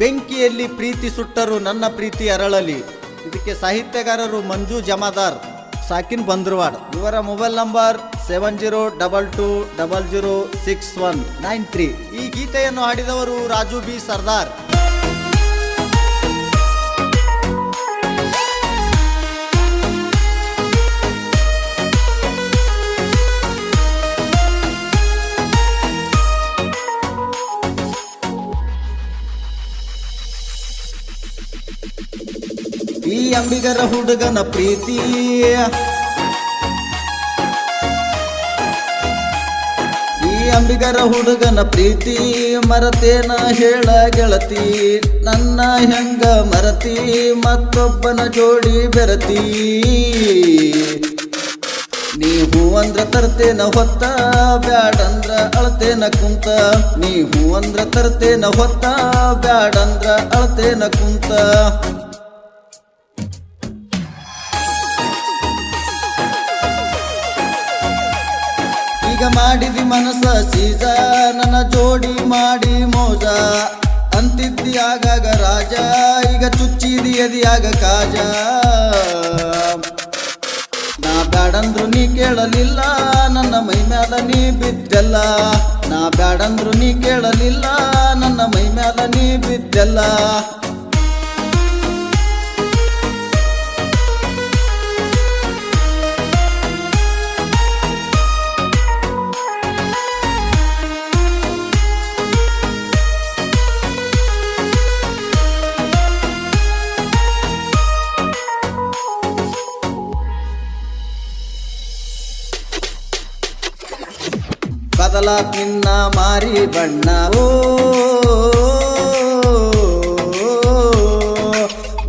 ಬೆಂಕಿಯಲ್ಲಿ ಪ್ರೀತಿ ಸುಟ್ಟರು ನನ್ನ ಪ್ರೀತಿ ಅರಳಲಿ. ಇದಕ್ಕೆ ಸಾಹಿತ್ಯಗಾರರು ಮಂಜು ಜಮಾದಾರ್, ಸಾಕಿನ್ ಬಂದ್ರವಾಡ್. ಇವರ ಮೊಬೈಲ್ ನಂಬರ್ 7022006193. ಈ ಗೀತೆಯನ್ನು ಹಾಡಿದವರು ರಾಜು ಬಿ ಸರ್ದಾರ್. ಈ ಅಂಬಿಗರ ಹುಡುಗನ ಪ್ರೀತಿ ಅಂಬಿಗರ ಹುಡುಗನ ಪ್ರೀತಿ ಮರತೇನ ಹೇಳ ಗೆಳತಿ, ನನ್ನ ಹೆಂಗ ಮರತಿ ಮತ್ತೊಬ್ಬನ ಜೋಡಿ ಬೆರತಿ. ನೀ ಹೂ ಅಂದ್ರ ತರ್ತೇನ ಹೊತ್ತ, ಬ್ಯಾಡಂದ್ರ ಅಳತೇನ ಕುಂತ. ನೀ ಹೂ ಅಂದ್ರ ತರ್ತೇನ ಹೊತ್ತ, ಬ್ಯಾಡಂದ್ರ ಅಳತೇನ ಕುಂತ. ಈಗ ಮಾಡಿದಿ ಮನಸ ಸೀಜ, ನನ್ನ ಜೋಡಿ ಮಾಡಿ ಮೋಜ. ಅಂತಿದ್ದಿ ಆಗಾಗ ರಾಜ, ಈಗ ಚುಚ್ಚಿದಿ ಎದಿಯಾಗ ಕಾಜ. ನಾ ಬ್ಯಾಡಂದ್ರು ನೀ ಕೇಳಲಿಲ್ಲ, ನನ್ನ ಮೈ ಮ್ಯಾಲ ನೀ ಬಿದ್ದೆಲ್ಲ. ನಾ ಬ್ಯಾಡಂದ್ರು ನೀ ಕೇಳಲಿಲ್ಲ, ನನ್ನ ಮೈ ಮ್ಯಾಲ ನೀ ಬಿದ್ದೆಲ್ಲ. ಬದಲಾತ್ ನಿನ್ನ ಮಾರಿ ಬಣ್ಣ, ಓ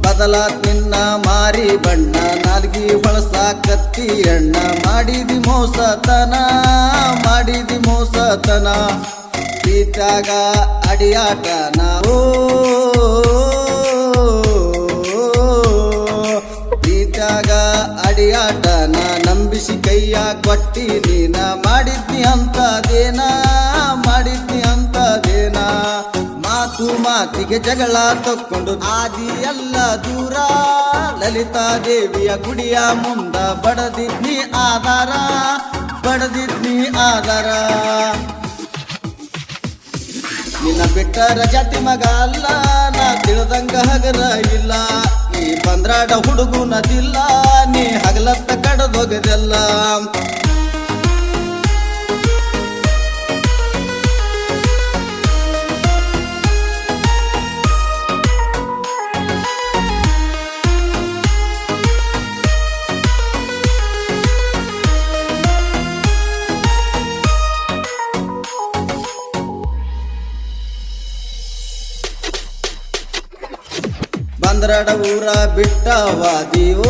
ಬದಲಾತ್ ನಿನ್ನ ಮಾರಿ ಬಣ್ಣ. ನಾಲ್ಗಿ ಬಳಸಾಕತ್ತಿ ಅಣ್ಣ, ಮಾಡಿದಿ ಮೋಸತನ, ಮಾಡಿದಿ ಮೋಸತನ. ಪ್ರೀತ್ಯಾಗ ಅಡಿಯಾಟನ, ಓ ಪ್ರೀತ್ಯಾಗ ಅಡಿಯಾಟನ. ನಂಬಿಸಿ ಕೈಯ ಕೊಟ್ಟಿ ನೀನ, ಮಾಡಿದ್ನಿ ಅಂತದೇನ, ಮಾಡಿದ್ನಿ ಅಂತದೇನ. ಮಾತು ಮಾತಿಗೆ ಜಗಳ ತಕ್ಕೊಂಡು ಆದಿ ಎಲ್ಲ ದೂರ. ಲಲಿತಾ ದೇವಿಯ ಗುಡಿಯ ಮುಂದ ಬಡದಿದ್ನಿ ಆಧಾರ, ಬಡದಿದ್ನಿ ಆಧಾರ. ನಿನ್ನ ಬಿಟ್ಟರ ಜಾತಿ ಮಗ ಅಲ್ಲ, ನಾ ತಿಳಿದಂಗ ಹಗರ ಇಲ್ಲ. ನೀ ಬಂದ್ರಾಡ ಹುಡುಗುನದಿಲ್ಲ, ನೀ ಹಗಲತ್ತ ಕಡದೊಗದೆಲ್ಲ. ಬಂದ್ರಾಡ ಊರ ಬಿಟ್ಟವಾದಿ, ಓ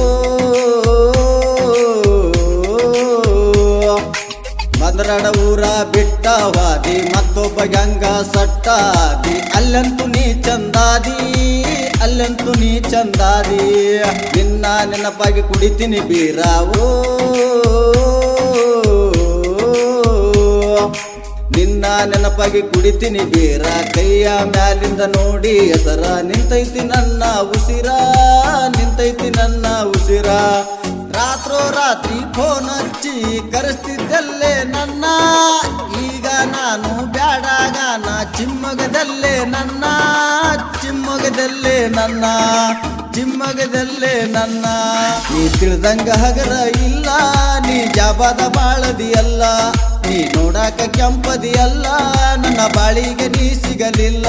ಬಂದ್ರಾಡ ಊರ ಬಿಟ್ಟವಾದಿ. ಮತ್ತೊಬ್ಬ ಗಂಗ ಸಟ್ಟಾದಿ, ಅಲ್ಲಂತೂ ನೀ ಚಂದಾದಿ, ಅಲ್ಲಂತೂ ನೀ ಚಂದಾದಿ. ನಿನ್ನ ನೆನಪಾಗಿ ಕುಡಿತೀನಿ ಬೀರ, ಓ ನಿನ್ನ ನೆನಪಾಗಿ ಕುಡಿತೀನಿ ಬೀರ. ಕೈಯ ಮ್ಯಾಲಿಂದ ನೋಡಿ ಹೆಸರ, ನಿಂತೈತಿ ನನ್ನ ಉಸಿರ, ನಿಂತೈತಿ ನನ್ನ ಉಸಿರ. ರಾತ್ರೋ ರಾತ್ರಿ ಫೋನ್ ಹಚ್ಚಿ ಕರೆಸ್ತಿದ್ದಲ್ಲೇ ನನ್ನ, ಈಗ ನಾನು ಬ್ಯಾಡಾಗಾನ ಚಿಮ್ಮಗದಲ್ಲೇ ನನ್ನ, ಚಿಮ್ಮಗದಲ್ಲೇ ನನ್ನ, ಚಿಮ್ಮಗದಲ್ಲೇ ನನ್ನ. ನೀ ತಿಳಿದಂಗ ಹಗರ ಇಲ್ಲ, ನೀ ಜಾಬಾದ ಬಾಳದಿಯಲ್ಲ. ನೀ ನೋಡಾಕ ಕೆಂಪದಿಯಲ್ಲ, ನನ್ನ ಬಾಳಿಗೆ ನೀ ಸಿಗಲಿಲ್ಲ.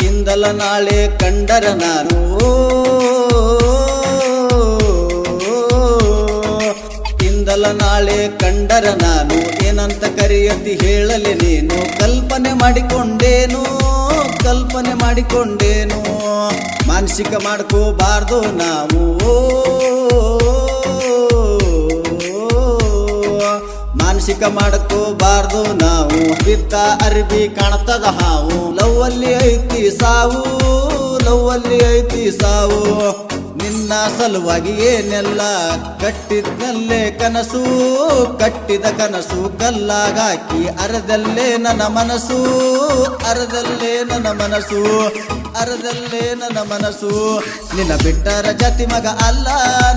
ಇಂದಲ ನಾಳೆ ಕಂಡರ ನಾನು, ಇಂದಲ ನಾಳೆ ಕಂಡರ ನಾನು. ಏನಂತ ಕರೆಯತಿ ಹೇಳಲೆ ನೀನು, ಕಲ್ಪನೆ ಮಾಡಿಕೊಂಡೇನು, ಕಲ್ಪನೆ ಮಾಡಿಕೊಂಡೇನು. ಮಾನಸಿಕ ಮಾಡ್ಕೋಬಾರ್ದು ನಾವು, ನಾಚಿಕ ಮಾಡ್ಕೋಬಾರ್ದು ನಾವು ಬಿದ್ದ ಅರ್ಬಿ ಕಾಣ್ತದ ಹಾವು ಲವ್ ಅಲ್ಲಿ ಐತಿ ಸಾವು ಲವ್ ಅಲ್ಲಿ ಐತಿ ಸಾವು ನಿನ್ನ ಸಲುವಾಗಿ ಏನೆಲ್ಲ ಕಟ್ಟಿದ್ನಲ್ಲೇ ಕನಸು ಕಟ್ಟಿದ ಕನಸು ಕಲ್ಲಾಗಾಕಿ ಅರದಲ್ಲೇ ನನ್ನ ಮನಸ್ಸು ಅರದಲ್ಲೇ ನನ್ನ ಮನಸ್ಸು ಅರದಲ್ಲೇ ನನ್ನ ಮನಸ್ಸು ನಿನ್ನ ಬಿಟ್ಟರ ಜತಿ ಮಗ ಅಲ್ಲ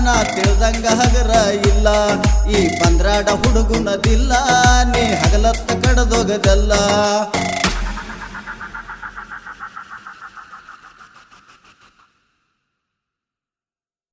ನಾ ತಿಳಿದಂಗ ಹಗರ ಇಲ್ಲ ಈ ಪಂದ್ರಾಡ ಹುಡುಗುನದಿಲ್ಲ ನೀ ಹಗಲತ್ತ ಕಡದೊಗದಲ್ಲ